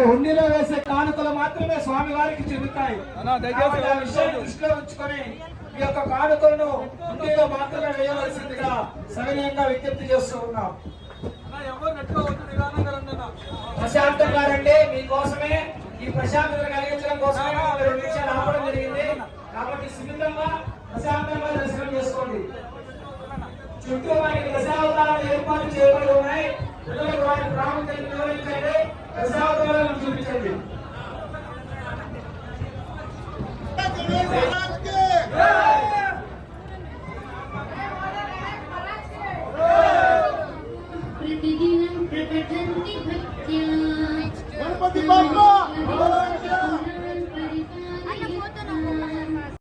మీరు హుండీలో వేసే కానుకలు మాత్రమే స్వామి వారికి చెందుతాయి. విషయాన్ని దృష్టిలో ఉంచుకొని ఈ యొక్క కానుకలను హుండీలో మాత్రమే వేయవలసిందిగా సవినయంగా విజ్ఞప్తి చేస్తూ ఉన్నాం. ప్రశాంతంగా రండి, మీకోసమే ఈ ప్రశాంతత కలిగించడం కోసమే 2 నిమిషాలు ఆపడం జరిగింది. కాబట్టి సున్నితంగా ప్రశాంతంగా దర్శనం చేసుకోండి. చుట్టూ వారికి దశావతారాలు ఏర్పాటు చేయబడి ఉన్నాయి. పిల్లలకు వారి ప్రాముఖ్యత వివరించండి, దశావతారాలను చూపించండి.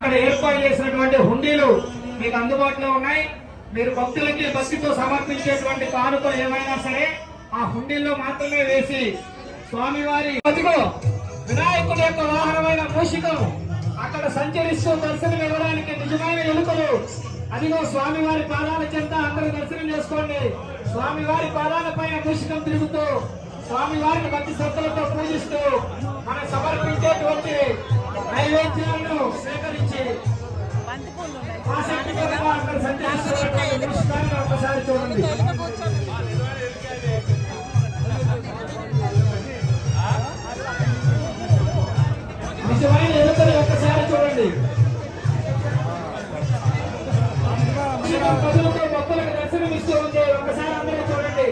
అక్కడ ఏర్పాటు చేసినటువంటి హుండీలు మీకు అందుబాటులో ఉన్నాయి. మీరు భక్తులకి భక్తితో సమర్పించేటువంటి కానుకలు ఏమైనా సరే ఆ హుండీల్లో మాత్రమే వేసి స్వామివారి వినాయకుడి యొక్క వాహనమైన మూషికం అక్కడ సంచరిస్తూ దర్శనం ఇవ్వడానికి నిజమైన ఎలుకలు అదిగో స్వామివారి పాదాల చెంత అందరూ దర్శనం చేసుకోండి. స్వామివారి పాదాల పైన మూషికం తిరుగుతూ స్వామివారిని భక్తి శ్రద్ధలతో పూజిస్తూ మనం సమర్పించేటువంటి నైవేద్యాలను స్వీకరించి ఒకసారి చూడండి. నిజమైన ఎలుకలు ఒక్కసారి చూడండి. ప్రజలతో భక్తులకు దర్శనం ఇస్తూ ఉంది. ఒక్కసారి అందరూ చూడండి.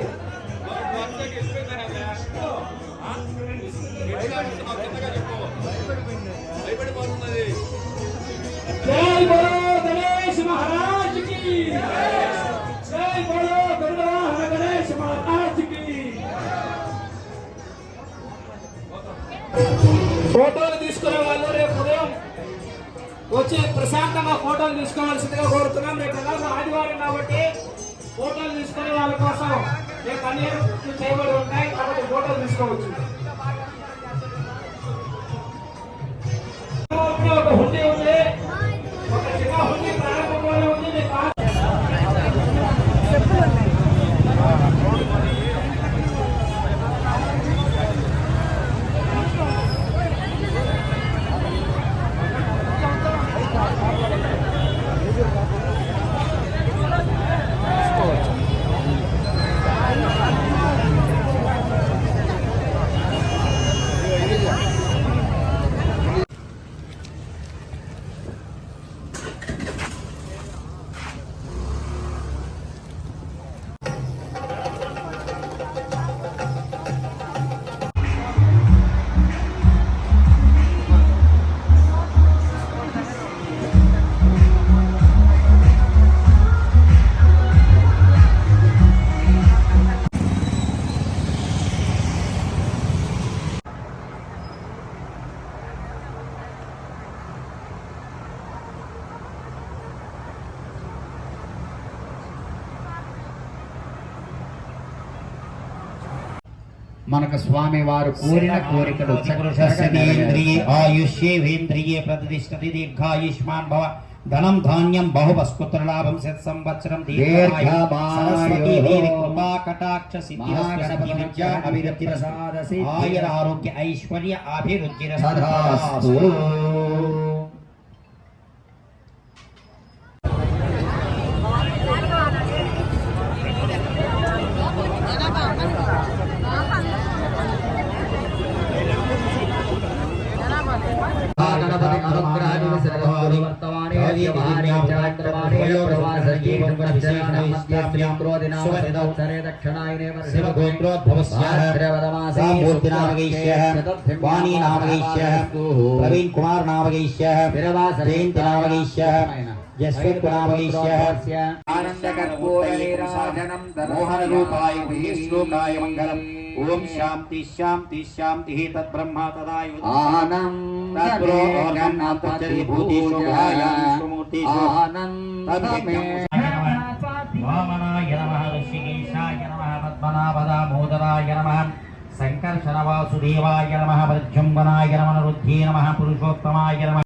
జై బోలో గణేష్ మహారాజ్ కి, జై బోలో గరుడ వాహన గణేష్ మహారాజ్ కి. ఫోటోలు తీసుకునే వాళ్ళు రేపు ఉదయం వచ్చి ప్రశాంతంగా ఫోటోలు తీసుకోవాల్సిందిగా కోరుతున్నాం. రేపు ఆదివారం కాబట్టి ఫోటోలు తీసుకునే వాళ్ళ కోసం రేపు అన్ని చేయబడి ఉంటాయి కాబట్టి ఫోటోలు తీసుకోవచ్చు. ఒక హుండీ ఉంది, ఒక చిన్న హుండీ ప్రారంభంలో ఉంది. మనకు స్వామి వారు కోరిన కోరికలు ఆయుష్యేంద్రియే ప్రతిష్టతి దీర్ఘాయుష్మాన్ భవ ధనం ధాన్యం బహువస్పుత్ర లాభం శత సంవత్సరం సరస్వతీ దేవి కృపా కటాక్ష సిద్ధిరస్తు విద్యా అభివృద్ధి ఆయుర ఆరోగ్య ఐశ్వర్య అభివృద్ధి प्रवीण कुमार नामगैश्य जयंत नामगैश्य जसवंत नामगैश्य आनंद कर्पूर नीराजनम मोहन रूपाय श्लोकाय मंगलम ओम शांति शांति शांति तद्ब्रह्मा तदायुध आनंद तद्ब्रह्म भूतेषु भूतेषु आनंद वामनाय नमः ऋषिकेशाय नमः पद्मनाभदामोदराय नमः संकर्षण वासुदेवाय नमः प्रद्युम्नाय नमः रुद्ध्ये नमः पुरुषोत्तमाय नमः